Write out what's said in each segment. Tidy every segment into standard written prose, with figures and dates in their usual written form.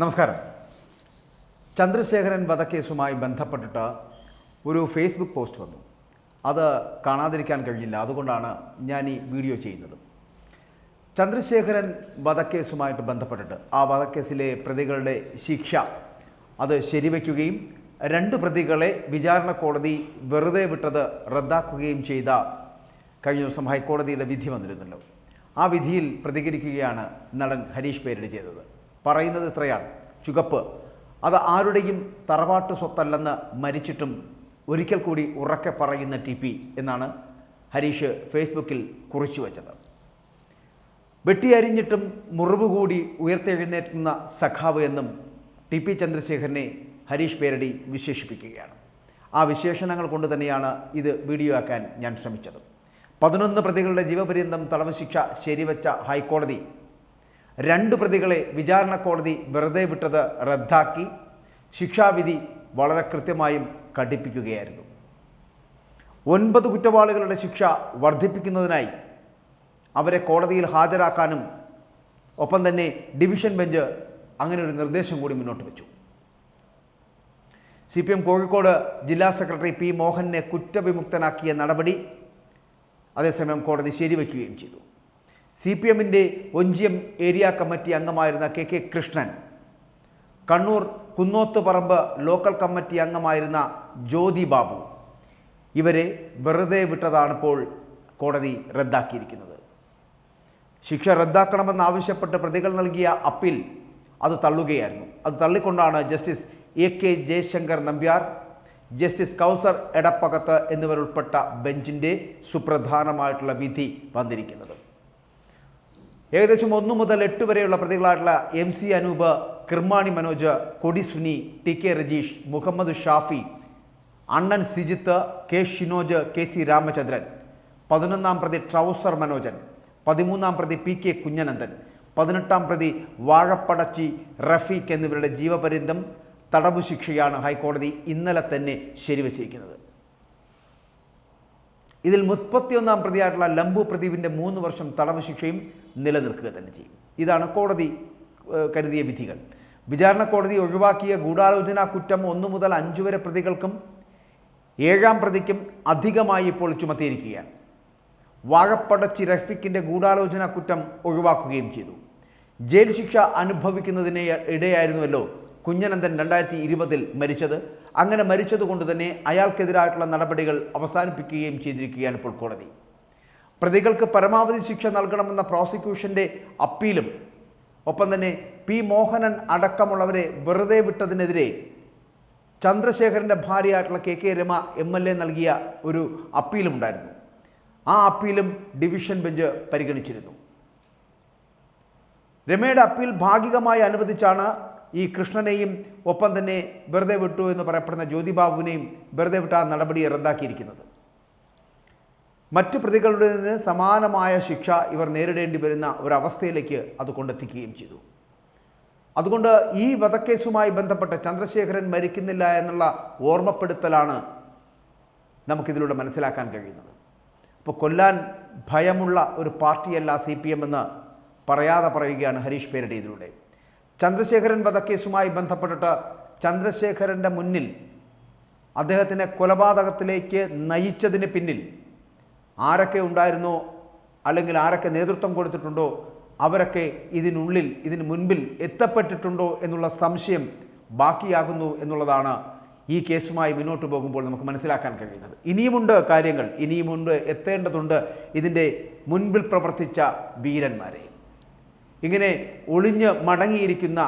നമസ്കാരം. ചന്ദ്രശേഖരൻ വധക്കേസുമായി ബന്ധപ്പെട്ടിട്ട് ഒരു ഫേസ്ബുക്ക് പോസ്റ്റ് വന്നു. അത് കാണാതിരിക്കാൻ കഴിഞ്ഞില്ല. അതുകൊണ്ടാണ് ഞാൻ ഈ വീഡിയോ ചെയ്യുന്നത്. ചന്ദ്രശേഖരൻ വധക്കേസുമായിട്ട് ബന്ധപ്പെട്ടിട്ട് ആ വധക്കേസിലെ പ്രതികളുടെ ശിക്ഷ അത് ശരിവയ്ക്കുകയും 2 പ്രതികളെ വിചാരണ കോടതി വെറുതെ വിട്ടത് റദ്ദാക്കുകയും ചെയ്ത കഴിഞ്ഞ ദിവസം ഹൈക്കോടതിയുടെ വിധി വന്നിരുന്നല്ലോ. ആ വിധിയിൽ പ്രതികരിക്കുകയാണ് നടൻ ഹരീഷ് പേരടി ചെയ്തത്. പറയുന്നത് ഇത്രയാണ്: ചുവപ്പ് അത് ആരുടെയും തറവാട്ട് സ്വത്തല്ലെന്ന് മരിച്ചിട്ടും ഒരിക്കൽ കൂടി ഉറക്കെ പറയുന്ന TP എന്നാണ് ഹരീഷ് ഫേസ്ബുക്കിൽ കുറിച്ചു വച്ചത്. വെട്ടിയരിഞ്ഞിട്ടും മുറിവ് കൂടി ഉയർത്തെഴുന്നേറ്റുന്ന സഖാവ് എന്നും TP ചന്ദ്രശേഖരനെ ഹരീഷ് പേരടി വിശേഷിപ്പിക്കുകയാണ്. ആ വിശേഷണങ്ങൾ കൊണ്ട് തന്നെയാണ് ഇത് വീഡിയോ ആക്കാൻ ഞാൻ ശ്രമിച്ചത്. 11 പ്രതികളുടെ ജീവപര്യന്തം തടവ് ശിക്ഷ ശരിവച്ച ഹൈക്കോടതി 2 പ്രതികളെ വിചാരണ കോടതി വെറുതെ വിട്ടത് റദ്ദാക്കി ശിക്ഷാവിധി വളരെ കൃത്യമായും കടുപ്പിക്കുകയായിരുന്നു. 9 കുറ്റവാളികളുടെ ശിക്ഷ വർദ്ധിപ്പിക്കുന്നതിനായി അവരെ കോടതിയിൽ ഹാജരാക്കാനും ഒപ്പം തന്നെ ഡിവിഷൻ ബെഞ്ച് അങ്ങനെ ഒരു നിർദ്ദേശം കൂടി മുന്നോട്ട് വെച്ചു. CPM കോഴിക്കോട് ജില്ലാ സെക്രട്ടറി P. മോഹനെ കുറ്റവിമുക്തനാക്കിയ നടപടി അതേസമയം കോടതി ശരിവയ്ക്കുകയും ചെയ്തു. CPMൻ്റെ ഒഞ്ചിയം ഏരിയ കമ്മിറ്റി അംഗമായിരുന്ന KK Krishnan, Kannur Kunnothuparamba local committee അംഗമായിരുന്ന ജ്യോതി ബാബു ഇവരെ വെറുതെ വിട്ടതാണിപ്പോൾ കോടതി റദ്ദാക്കിയിരിക്കുന്നത്. ശിക്ഷ റദ്ദാക്കണമെന്നാവശ്യപ്പെട്ട് പ്രതികൾ നൽകിയ അപ്പീൽ അത് തള്ളുകയായിരുന്നു. അത് തള്ളിക്കൊണ്ടാണ് justice AK Jayasankar Nambiar, justice Kauser Edappagath എന്നിവരുൾപ്പെട്ട ബെഞ്ചിൻ്റെ സുപ്രധാനമായിട്ടുള്ള വിധി വന്നിരിക്കുന്നത്. ഏകദേശം 1 മുതൽ 8 വരെയുള്ള പ്രതികളായിട്ടുള്ള MC അനൂപ്, കിർമാണി മനോജ്, കൊടി സുനി, TK രജീഷ്, മുഹമ്മദ് ഷാഫി, അണ്ണൻ സിജിത്ത്, K. ഷിനോജ്, KC രാമചന്ദ്രൻ, 11ാം പ്രതി ട്രൗസർ മനോജൻ, 13ാം പ്രതി PK കുഞ്ഞനന്ദൻ, 18ാം പ്രതി വാഴപ്പടച്ചി റഫീഖ് എന്നിവരുടെ ജീവപര്യന്തം തടവു ശിക്ഷയാണ് ഹൈക്കോടതി ഇന്നലെ തന്നെ ശരിവച്ചിരിക്കുന്നത്. ഇതിൽ 31ാം പ്രതിയായിട്ടുള്ള ലംബു പ്രദീപിൻ്റെ 3 വർഷം തടവ് ശിക്ഷയും നിലനിൽക്കുക തന്നെ ചെയ്യും. ഇതാണ് കോടതി കരുതിയ വിധികൾ. വിചാരണ കോടതി ഒഴിവാക്കിയ ഗൂഢാലോചന കുറ്റം 1 മുതൽ 5 വരെ പ്രതികൾക്കും 7ാം പ്രതിക്കും അധികമായി ഇപ്പോൾ ചുമത്തിയിരിക്കുകയാണ്. വാഴപ്പടച്ചി റഫീഖിൻ്റെ ഗൂഢാലോചന കുറ്റം ഒഴിവാക്കുകയും ചെയ്തു. ജയിൽ ശിക്ഷ അനുഭവിക്കുന്നതിന് ഇടയായിരുന്നുവല്ലോ കുഞ്ഞനന്ദൻ 2020 മരിച്ചത്. അങ്ങനെ മരിച്ചതുകൊണ്ട് തന്നെ അയാൾക്കെതിരായിട്ടുള്ള നടപടികൾ അവസാനിപ്പിക്കുകയും ചെയ്തിരിക്കുകയാണ് ഇപ്പോൾ കോടതി. പ്രതികൾക്ക് പരമാവധി ശിക്ഷ നൽകണമെന്ന പ്രോസിക്യൂഷൻ്റെ അപ്പീലും ഒപ്പം തന്നെ P. മോഹനൻ അടക്കമുള്ളവരെ വെറുതെ വിട്ടതിനെതിരെ ചന്ദ്രശേഖരൻ്റെ ഭാര്യയായിട്ടുള്ള KK രമ MLA നൽകിയ ഒരു അപ്പീലും ഉണ്ടായിരുന്നു. ആ അപ്പീലും ഡിവിഷൻ ബെഞ്ച് പരിഗണിച്ചിരുന്നു. രമയുടെ അപ്പീൽ ഭാഗികമായി അനുവദിച്ചാണ് ഈ കൃഷ്ണനെയും ഒപ്പം തന്നെ വെറുതെ വിട്ടു എന്ന് പറയപ്പെടുന്ന ജ്യോതി ബാബുവിനെയും വെറുതെ വിട്ട നടപടിയെ റദ്ദാക്കിയിരിക്കുന്നത്. മറ്റു പ്രതികളുടെ സമാനമായ ശിക്ഷ ഇവർ നേരിടേണ്ടി വരുന്ന ഒരവസ്ഥയിലേക്ക് അത് കൊണ്ടെത്തിക്കുകയും ചെയ്തു. അതുകൊണ്ട് ഈ വധക്കേസുമായി ബന്ധപ്പെട്ട് ചന്ദ്രശേഖരൻ മരിക്കുന്നില്ല എന്നുള്ള ഓർമ്മപ്പെടുത്തലാണ് നമുക്കിതിലൂടെ മനസ്സിലാക്കാൻ കഴിയുന്നത്. ഇപ്പോൾ കൊല്ലാൻ ഭയമുള്ള ഒരു പാർട്ടിയല്ല CPM എന്ന് പറയാതെ പറയുകയാണ് ഹരീഷ് പേരടി ഇതിലൂടെ. ചന്ദ്രശേഖരൻ വധക്കേസുമായി ബന്ധപ്പെട്ടിട്ട് ചന്ദ്രശേഖരൻ്റെ മുന്നിൽ അദ്ദേഹത്തിനെ കൊലപാതകത്തിലേക്ക് നയിച്ചതിന് പിന്നിൽ ആരൊക്കെ ഉണ്ടായിരുന്നോ അല്ലെങ്കിൽ ആരൊക്കെ നേതൃത്വം കൊടുത്തിട്ടുണ്ടോ അവരൊക്കെ ഇതിന് മുൻപിൽ എത്തപ്പെട്ടിട്ടുണ്ടോ എന്നുള്ള സംശയം ബാക്കിയാകുന്നു എന്നുള്ളതാണ് ഈ കേസുമായി മുന്നോട്ട് പോകുമ്പോൾ നമുക്ക് മനസ്സിലാക്കാൻ കഴിയുന്നത്. ഇനിയുമുണ്ട് കാര്യങ്ങൾ, ഇനിയുമുണ്ട് എത്തേണ്ടതുണ്ട് ഇതിൻ്റെ മുൻപിൽ പ്രവർത്തിച്ച വീരന്മാരെ. ഇങ്ങനെ ഒളിഞ്ഞ് മടങ്ങിയിരിക്കുന്ന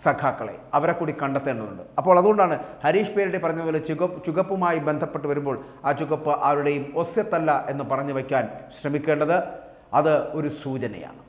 സഖാക്കളെ അവരെ കൂടി കണ്ടെത്തേണ്ടതുണ്ട്. അപ്പോൾ അതുകൊണ്ടാണ് ഹരീഷ് പേരടി പറഞ്ഞതുപോലെ ചുവപ്പുമായി ബന്ധപ്പെട്ട് വരുമ്പോൾ ആ ചുവപ്പ് ആരുടെയും ഒസ്യത്തല്ല എന്ന് പറഞ്ഞു വയ്ക്കാൻ ശ്രമിക്കേണ്ടത്. അത് ഒരു സൂചനയാണ്.